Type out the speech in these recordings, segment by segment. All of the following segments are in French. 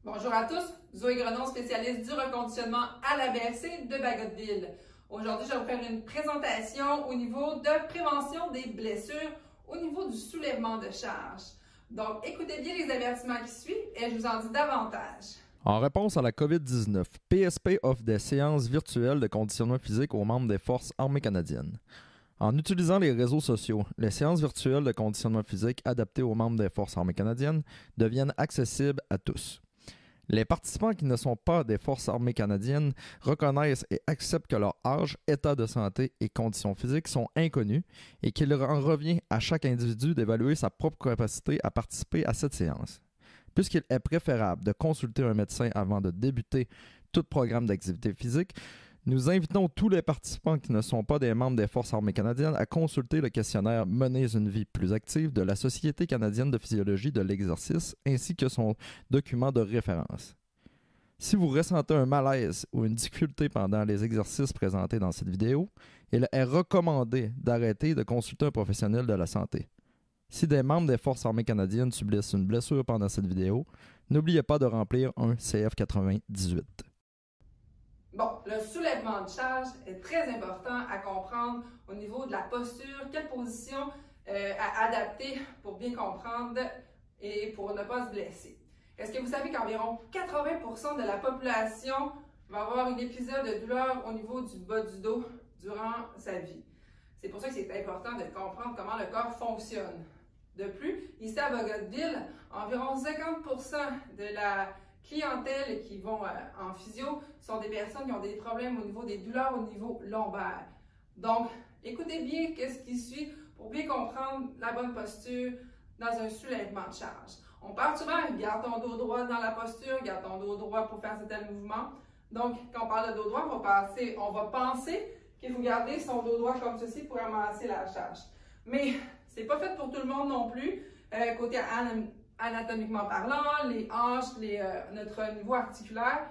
Bonjour à tous, Zoé Grenon, spécialiste du reconditionnement à la BFC de Bagotville. Aujourd'hui, je vais vous faire une présentation au niveau de prévention des blessures au niveau du soulèvement de charge. Donc, écoutez bien les avertissements qui suivent et je vous en dis davantage. En réponse à la COVID-19, PSP offre des séances virtuelles de conditionnement physique aux membres des Forces armées canadiennes. En utilisant les réseaux sociaux, les séances virtuelles de conditionnement physique adaptées aux membres des Forces armées canadiennes deviennent accessibles à tous. Les participants qui ne sont pas des Forces armées canadiennes reconnaissent et acceptent que leur âge, état de santé et conditions physiques sont inconnus et qu'il en revient à chaque individu d'évaluer sa propre capacité à participer à cette séance. Puisqu'il est préférable de consulter un médecin avant de débuter tout programme d'activité physique, nous invitons tous les participants qui ne sont pas des membres des Forces armées canadiennes à consulter le questionnaire « Menez une vie plus active » de la Société canadienne de physiologie de l'exercice ainsi que son document de référence. Si vous ressentez un malaise ou une difficulté pendant les exercices présentés dans cette vidéo, il est recommandé d'arrêter de consulter un professionnel de la santé. Si des membres des Forces armées canadiennes subissent une blessure pendant cette vidéo, n'oubliez pas de remplir un CF98. Bon, le soulèvement de charge est très important à comprendre au niveau de la posture, quelle position à adapter pour bien comprendre et pour ne pas se blesser. Est-ce que vous savez qu'environ 80% de la population va avoir un épisode de douleur au niveau du bas du dos durant sa vie? C'est pour ça que c'est important de comprendre comment le corps fonctionne. De plus, ici à Bagotville, environ 50% de la clientèle qui vont en physio sont des personnes qui ont des problèmes au niveau des douleurs au niveau lombaire. Donc, écoutez bien ce qui suit pour bien comprendre la bonne posture dans un soulèvement de charge. On part souvent, garde ton dos droit dans la posture, garde ton dos droit pour faire tel mouvement. Donc, quand on parle de dos droit, on va penser qu'il faut garder son dos droit comme ceci pour ramasser la charge. Mais c'est pas fait pour tout le monde non plus. Côté anatomiquement parlant, les hanches, notre niveau articulaire,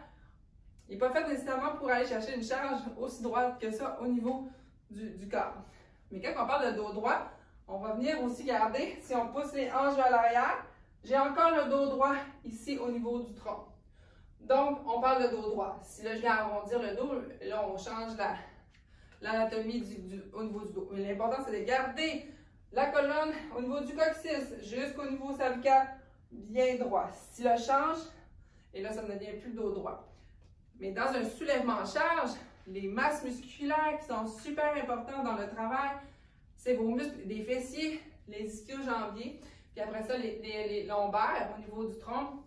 il n'est pas fait nécessairement pour aller chercher une charge aussi droite que ça au niveau du corps. Mais quand on parle de dos droit, on va venir aussi garder, si on pousse les hanches vers l'arrière, j'ai encore le dos droit ici au niveau du tronc. Donc, on parle de dos droit. Si là, je viens arrondir le dos, là, on change l'anatomie au niveau du dos. Mais l'important, c'est de garder la colonne au niveau du coccyx jusqu'au niveau cervical bien droit. Si je change, et là, ça ne devient plus le dos droit. Mais dans un soulèvement de charge, les masses musculaires qui sont super importantes dans le travail, c'est vos muscles des fessiers, les ischio-jambiers, puis après ça, les lombaires au niveau du tronc,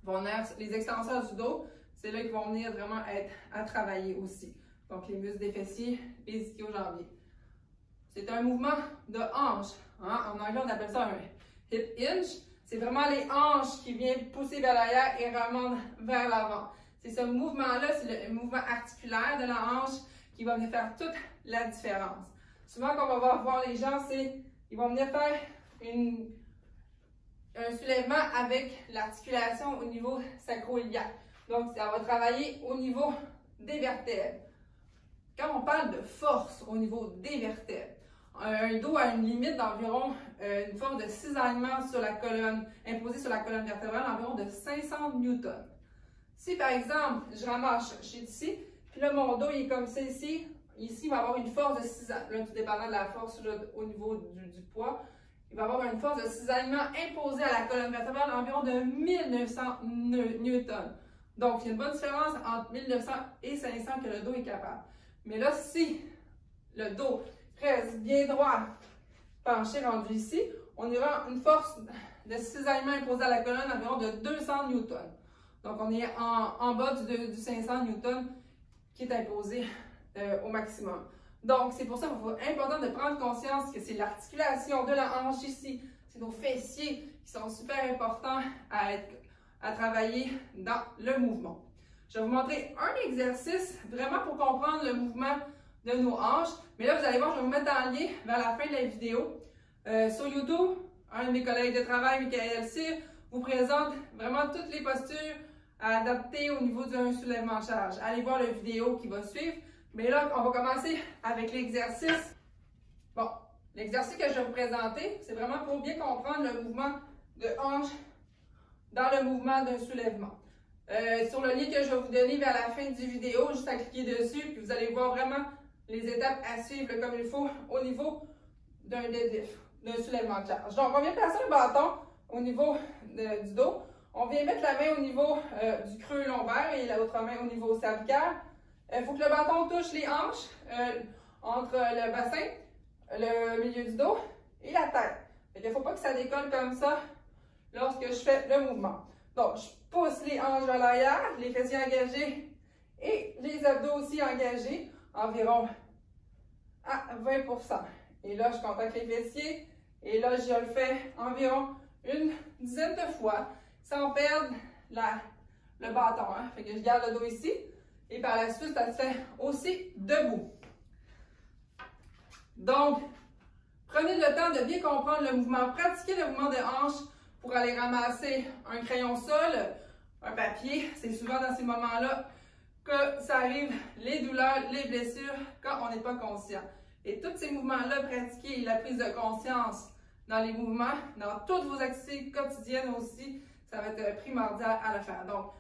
vont venir, les extenseurs du dos, c'est là qu'ils vont venir vraiment être à travailler aussi. Donc, les muscles des fessiers, les ischio-jambiers. C'est un mouvement de hanche. Hein? En anglais, on appelle ça un hip hinge. C'est vraiment les hanches qui viennent pousser vers l'arrière et remontent vers l'avant. C'est ce mouvement-là, c'est le mouvement articulaire de la hanche qui va venir faire toute la différence. Souvent, quand on va voir les gens, ils vont venir faire un soulèvement avec l'articulation au niveau sacro-iliaque. Donc, ça va travailler au niveau des vertèbres. Quand on parle de force au niveau des vertèbres, un dos a une limite d'environ une force de cisaillement sur la colonne, imposée sur la colonne vertébrale, environ de 500 newtons. Si par exemple, je ramasse ici, puis là mon dos il est comme ça ici, il va avoir une force de cisaillement, là tout dépendant de la force là, au niveau du poids, il va avoir une force de cisaillement imposée à la colonne vertébrale d'environ de 1900 newtons. Donc il y a une bonne différence entre 1900 et 500 que le dos est capable. Mais là, si le dos reste bien droit, penché, rendu ici, on aura une force de cisaillement imposée à la colonne environ de 200 newtons. Donc, on est en bas du 500 newtons qui est imposé au maximum. Donc, c'est pour ça qu'il est important de prendre conscience que c'est l'articulation de la hanche ici, c'est nos fessiers qui sont super importants à travailler dans le mouvement. Je vais vous montrer un exercice vraiment pour comprendre le mouvement de nos hanches. Mais là, vous allez voir, je vais vous mettre en lien vers la fin de la vidéo. Sur YouTube, un de mes collègues de travail, Michael Cyr, vous présente vraiment toutes les postures à adapter au niveau d'un soulèvement de charge. Allez voir la vidéo qui va suivre. Mais là, on va commencer avec l'exercice. Bon, l'exercice que je vais vous présenter, c'est vraiment pour bien comprendre le mouvement de hanche dans le mouvement d'un soulèvement. sur le lien que je vais vous donner vers la fin du vidéo, juste à cliquer dessus, puis vous allez voir vraiment les étapes à suivre comme il faut au niveau d'un deadlift, d'un soulèvement de charge. Donc, on vient placer le bâton au niveau du dos. On vient mettre la main au niveau du creux lombaire et l'autre main au niveau cervical. Il faut que le bâton touche les hanches entre le bassin, le milieu du dos et la tête. Il ne faut pas que ça décolle comme ça lorsque je fais le mouvement. Donc, je pousse les hanches vers l'arrière, les fessiers engagés et les abdos aussi engagés, environ à 20%. Et là, je contacte les fessiers et là, je le fais environ une dizaine de fois sans perdre le bâton. Hein. Fait que je garde le dos ici et par la suite, ça se fait aussi debout. Donc, prenez le temps de bien comprendre le mouvement. Pratiquez le mouvement de hanche pour aller ramasser un crayon sol, un papier. C'est souvent dans ces moments-là que ça arrive, les douleurs, les blessures, quand on n'est pas conscient. Et tous ces mouvements-là, pratiquez la prise de conscience dans les mouvements, dans toutes vos activités quotidiennes aussi, ça va être primordial à le faire. Donc,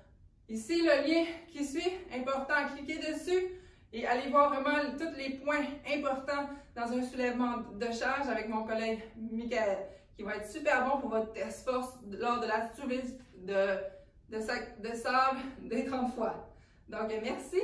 ici, le lien qui suit, important, cliquez dessus et allez voir vraiment tous les points importants dans un soulèvement de charge avec mon collègue Michael, qui va être super bon pour votre test force lors de la soulevée de sable des 30 fois. Donc, merci!